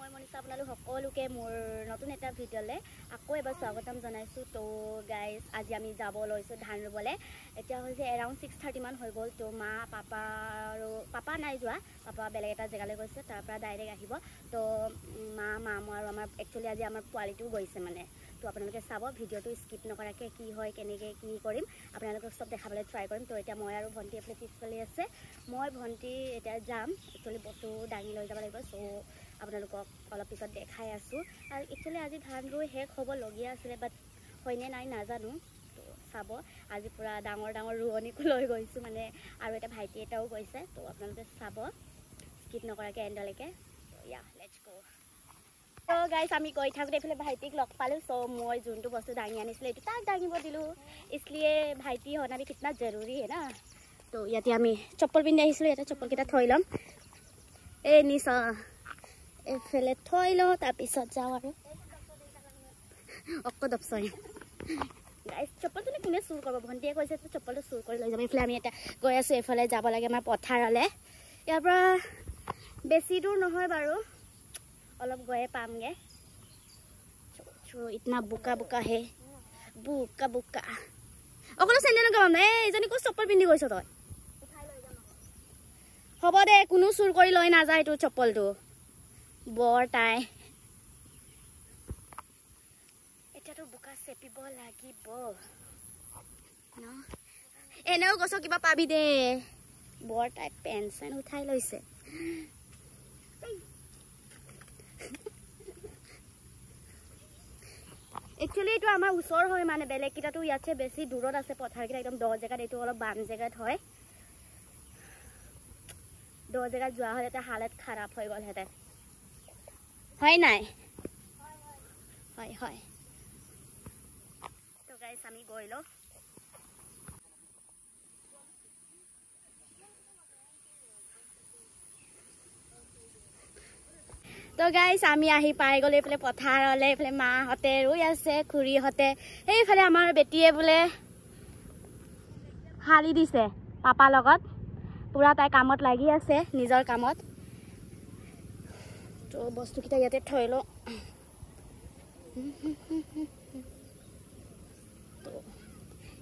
মই মনিষা আপোনালোক সকলোকে মোৰ নতুন এটা ভিডিঅ'লে আকৌ এবাৰ স্বাগতম জনাইছোঁ। তো গাইজ আজি আমি যাব লৈছোঁ ধান ৰুবলৈ। এতিয়া হৈছে এৰাউণ্ড 6:30 মান হৈ গ'ল। তো মা পাপা আৰু পাপা নাই যোৱা, পাপা বেলেগ এটা জেগালৈ গৈছে, তাৰপৰা ডাইৰেক্ট আহিব। তো মামা আৰু আমাৰ একচুৱেলি আজি আমাৰ পোৱালিটোও গৈছে মানে। তো আপোনালোকে চাব, ভিডিঅ'টো স্কিপ নকৰাকৈ কি হয় কেনেকৈ কি কৰিম আপোনালোকক চব দেখাবলৈ ট্ৰাই কৰিম। তো এতিয়া মই আৰু ভণ্টি এইফালে পিছফালে আছে, মই ভণ্টি এতিয়া যাম। একচুৱেলি বস্তু দাঙি লৈ যাব লাগিব। চ' আপোনালোকক অলপ পিছত দেখাই আছোঁ। আৰু একচুৱেলি আজি ধান ৰুই শেষ হ'বলগীয়া আছিলে, বাট হয়নে নাই নাজানো। তো চাব, আজি পূৰা ডাঙৰ ডাঙৰ ৰোৱনীকো লৈ গৈছোঁ মানে, আৰু এটা ভাইটি এটাও গৈছে। তো আপোনালোকে চাব স্কিপ নকৰাকৈ এণ্ডলৈকে। তো ইয়া লেটছ গো। তো গাইজ আমি গৈ থাকোঁতে এইফালে ভাইটিক লগ পালোঁ। চ' মই যোনটো বস্তু দাঙি আনিছিলোঁ এইটো তাক দাঙিব দিলোঁ। इसलिए ভাইটি होना भी कितना ज़रूरी है ना। तो ইয়াতে আমি চপ্পল পিন্ধি আহিছিলোঁ, ইয়াতে চপ্পলকেইটা থৈ ল'ম। এই নিচা এইফালে থৈ লওঁ, তাৰপিছত যাওঁ আৰু অকল দপচই গাইজ চপ্পলটো কোনে চুৰ কৰিব, ভণ্টিয়ে কৈছে তো চপ্পলটো চুৰ কৰি লৈ যাব। এইফালে আমি এতিয়া গৈ আছোঁ, এইফালে যাব লাগে আমাৰ পথাৰলৈ। ইয়াৰ পৰা বেছি দূৰ নহয় বাৰু, অলপ গৈয়ে পামগৈ। ইতনা বোকা বোকা হে, বোকা বোকা। অকলে চেণ্ডেল নগাম নে, এইজনী ক'ত চপ্পল পিন্ধি গৈছ তই? হ'ব দে, কোনো চুৰ কৰি লৈ নাযায় তোৰ চপ্পলটো। বৰ তাই এতিয়াতো বোকা চেপিব লাগিব ন, এনেও গছৰ কিবা পাবি দে। বৰ তাই পেন চেন উঠাই লৈছে। একচুৱেলি এইটো আমাৰ ওচৰ হয় মানে, বেলেগকেইটাতো ইয়াতছে বেছি দূৰত আছে পথাৰকেইটা, একদম দ জেগাত। এইটো অলপ বাম জেগাত হয়। দ জেগাত যোৱা হ'লে এটা হালত খাৰাপ হৈ গ'লহেঁতেন, হয় নাই? হয় হয়। তো গাইজ আমি গৈ লওঁ। তো গাইজ আমি আহি পাই গ'লো এইফালে পথাৰলৈ। এইফালে মাহঁতে ৰুই আছে, খুৰীহঁতে। সেইফালে আমাৰ বেটীয়ে বোলে শাৰী দিছে পাপাৰ লগত, পূৰা তাই কামত লাগি আছে, নিজৰ কামত। তো বস্তুকেইটা ইয়াতে থৈ লওঁ। তো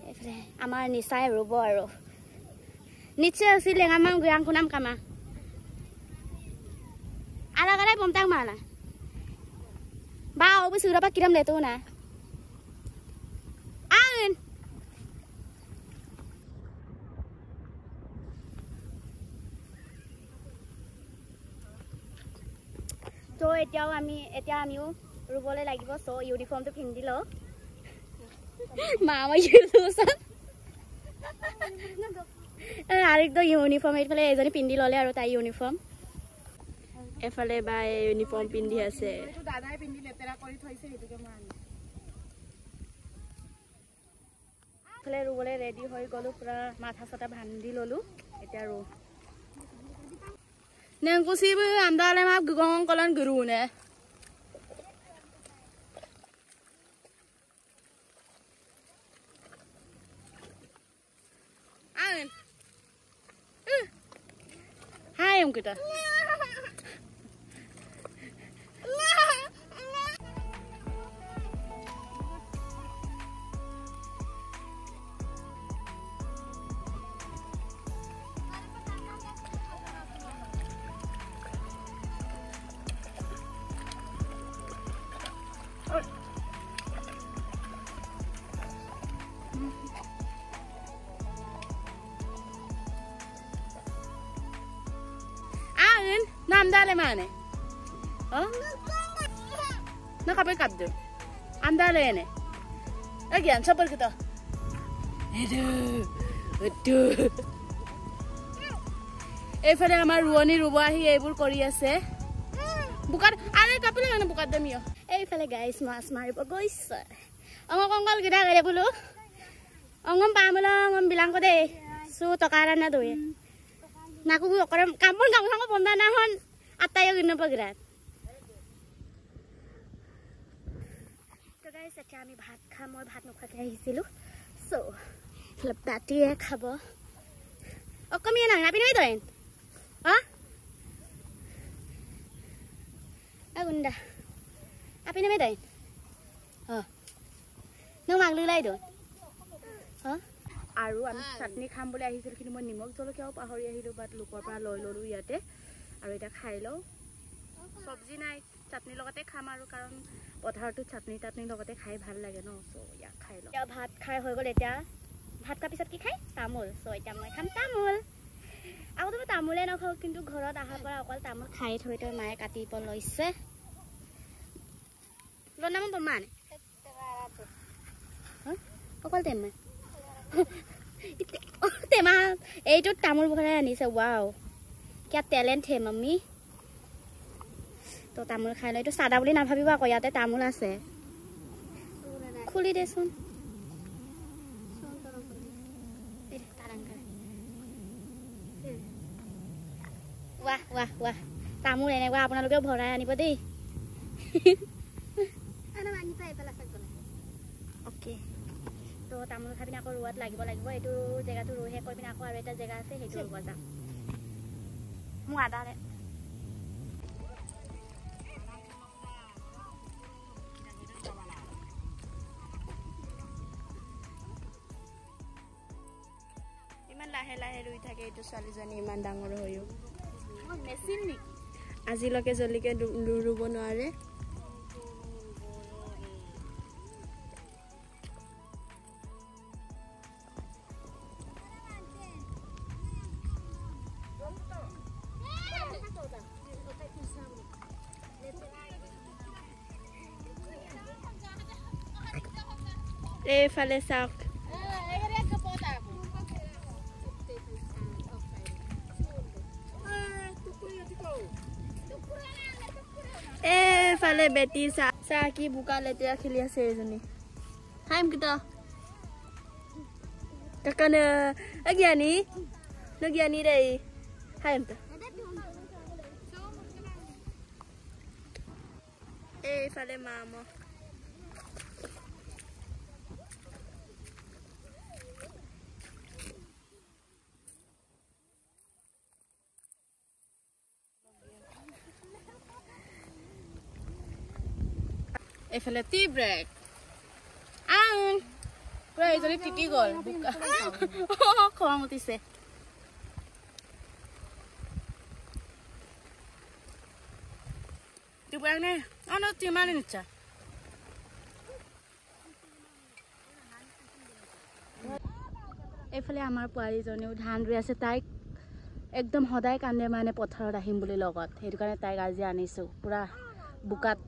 এইফালে আমাৰ নিচাই ৰুব আৰু নিশ্চয় আছিল লেঙামাম গুয়াংকুনাম কামা alak-alak pemtang mana? Bau besi berapa kiram deh tuh nah. Angin. তো এতিয়াও আমিও ৰুবলৈ লাগিব। চ' ইউনিফৰ্মটো পিন্ধি লওঁ। মামা আৰেকদম ইউনিফৰ্ম এইফালে এজনী পিন্ধি ল'লে আৰু তাই ইউনিফৰ্ম। এফালে বাই ইউনিফৰ্ম পিন্ধি আছে। দাদাই পিন্ধি লেতেৰা কৰি থৈছে, সেইটোকে মই আনি এফালে ৰুবলৈ ৰেডি হৈ গ'লো, পূৰা মাথা চাথা বান্ধি ল'লোঁ। এতিয়া ৰু নেংকুচিব আন্দালে মা গং কলন গুৰু নে angin. Hai om kita. Andale mana? Oh? Nakapay kapdo. Andale ene. Again, chopper kita. Aduh. Efale amar ruani rubahi ebur kori ase. Bukar are kapile ngane bukar demiyo. Efale guys mas maribo goise. Angok kongal kita gare bulu. Angom pamelo angom bilang ko de. Su tokaran na doye. Naku koram kampung kampung ponda nahon atayo gino pagrat. তো guys এতিয়া আমি ভাত খাম, মই ভাত নোখোৱাকৈ আহিছিলোঁ। চ' অলপ দাঁতিয়ে খাব অকমিয়ে নাঙা পিনাই তই gunda. Apa ini medai? Oh. Nung manglu lai do. Huh? আৰু আমি চাটনি খাম বুলি আহিছিল কিন্তু মই নিমখ জলকীয়াও পাহৰি আহিলো বাট লোকৰ পৰা লৈ ললো ইয়াতে আৰু এটা খাই লও সবজি নাই চাটনি লগতে খাম আৰু কাৰণ পথাৰটো চাটনি লগতে খাই ভাল লাগে ন সো ইয়া খাই লও এতিয়া ভাত খাই হৈ গল এতিয়া ভাত কা পিছত কি খাই তামোল সো এতিয়া মই খাম তামোল আৰু তুমি তামোলে নখাও কিন্তু ঘৰত আহা পৰা অকল তামোল খাই থৈ তই মায়ে কাটিব লৈছে লনাম বমান অকল তেমা তেমা এইটো তামোল ভৰাই আনিছে ওয়াও क्या टैलेंट है मम्मी तो तामुल खाই লৈ তো সাদা বুলি নাভাবিবা আকৌ ইয়াতে তামুল আছে খুলি দেচোন वाह वाह वाह तामुल এনেকুৱা আপোনালোকে ভৰাই আনিব দেই আনা আনি পাই পেলা সকলে ওকে তো তামুল খাই পিনে আকৌ ৰুৱাত লাগিব এইটো জেগাটো ৰুহে কৈ পিনে আকৌ আৰু এটা জেগা আছে সেইটো ৰুৱা যাম মু আদা ৰে ইমান লাহে লাহে ৰুই থাকে এইটো ছোৱালীজনী ইমান ডাঙৰ হৈও মেচিন নি আজিলৈকে জলিকে ৰুব নোৱাৰে এইফালে চাওক এইফালে বেটি চাহ কি বোকা লেতেৰা খেলি আছে এজনী হাইম কিটা কাকানে অজ্ঞানী নজ্ঞানী দেই হাইম তা এইফালে মামা এফালে টি ব্ৰেক আন পুৰা এজনী টিকি গল বুকা খং উঠিছে টি ব্ৰেক নে অন টি মানে নিচা এফালে আমাৰ পোৱালীজনীও ধান ৰুই আছে তাইক একদম সদায় কান্দে মানে পথাৰত আহিম বুলি লগত সেইটো কাৰণে তাইক আজি আনিছো পুৰা বুকাত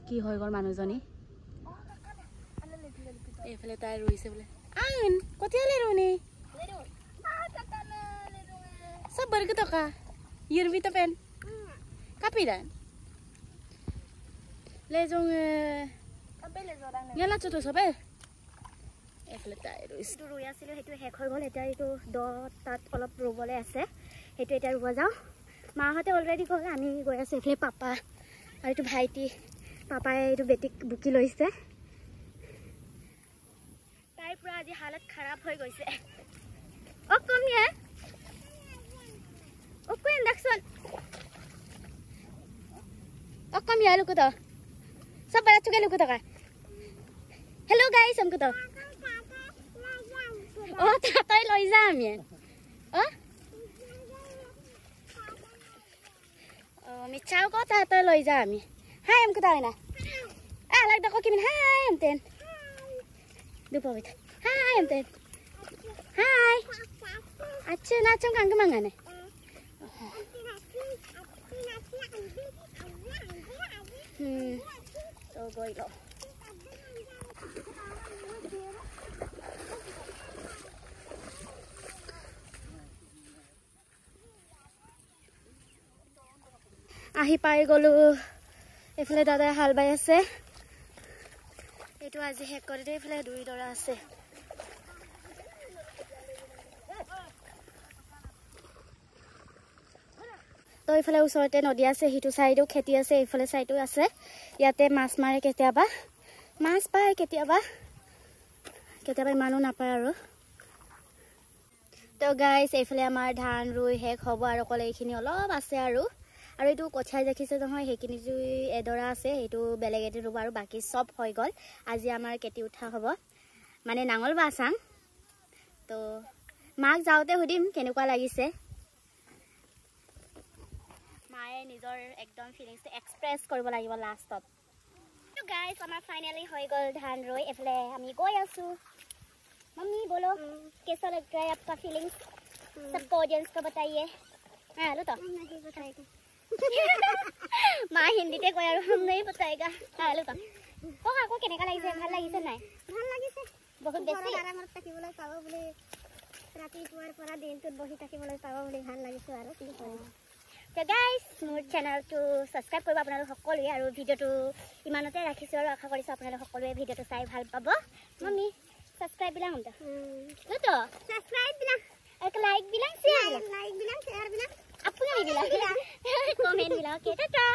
কি হৈ গল মানুহজনী এইফালে তাই ৰুইছে বোলে আন কতিয়ালে ৰুনি সব বৰ্গ টকা ইৰবি তো পেন কাপিদান ले जों গেলা চতো সবে এফালে তাই ৰুইছে ৰুই আছিল হেতু হেক হৈ গল এটা এইটো দ তাত অলপ ৰুবলে আছে হেতু এটা ৰুব যাও মাহতে অলৰেডি গল আমি গৈ আছে এফালে পাপা আৰু এইটো ভাইটি পাপাই এইটো বেটিক বুকি লৈছে তাই পুৰা আজি হালত খৰাব হৈ গৈছে অ কমিয়া অ কোন দেখছন অ কমিয়া লুকু তো সব বড় চুকে লুকু তো हेलो गाइस हमको तो ओ ताताई লৈ যাম আমি অ মিছাও কথা তাতাই লৈ যাম আমি হাই हमको তো না লাগ দেখো কিমিন হাই এমতেন দুপবিত হাই এমতেন হাই আচ্ছা নাচং কাঙ্গ মাঙ্গানে তো গইলো আহি পাই গলো এফালে দাদাই হাল বাই আছে এটো আজি হেক কৰি দে এফালে দুই দৰা আছে তো এফালে ওচৰতে নদী আছে হিটো সাইডো খেতি আছে এফালে সাইডো আছে ইয়াতে মাছ মাৰে কেতিয়াবা মাছ পায় কেতিয়াবা ইমানো নাপায় আৰু তো গাইস এফালে আমাৰ ধান ৰুই হেক হ'ব আৰু কলে এইখিনি অলপ আছে আৰু আৰু এইটো কঠাই দেখিছে নহয় সেইখিনি যে এডৰা আছে সেইটো বেলেগ এটি ৰুব আৰু বাকী চব হৈ গ'ল আজি আমাৰ কেতি উঠা হ'ব মানে নাঙল বাছাং তো মাক যাওঁতে সুধিম কেনেকুৱা লাগিছে মায়ে নিজৰ একদম ফিলিংছটো এক্সপ্ৰেছ কৰিব লাগিব লাষ্টত তো গাইস আমাৰ ফাইনালি হৈ গ'ল ধান ৰুই এফালে আমি গৈ আছোঁ मम्मी बोलो कैसा लग रहा है आपका फीलिंग्स सबको ऑडियंस को बताइए हाँ हेलो तो नहीं बताएगा माँ हिंदी ते कोई और हम नहीं बताएगा हाँ हेलो तो तो आपको कहने का लगी ভাল লাগিছে নাই ভাল লাগিছে বহুত বেছি আৰামত থাকিবলৈ পাব বুলি ৰাতিপুৱাৰ পৰা দিনটোত বহি থাকিবলৈ পাব বুলি ভাল লাগিছে আৰু কি কৰিম তো গাইস মোৰ চেনেলটো সাবস্ক্ৰাইব কৰিব আপোনালোক সকলোৱে আৰু ভিডিওটো ইমানতে ৰাখিছোঁ আৰু আশা কৰিছোঁ আপোনালোক সকলোৱে ভিডিওটো চাই ভাল পাব মম্মি सब्सक्राइब बिlang हम तो तो सब्सक्राइब बिlang एक लाइक बिlang share bilang apa yang bilang comment बिlang ओके टाटा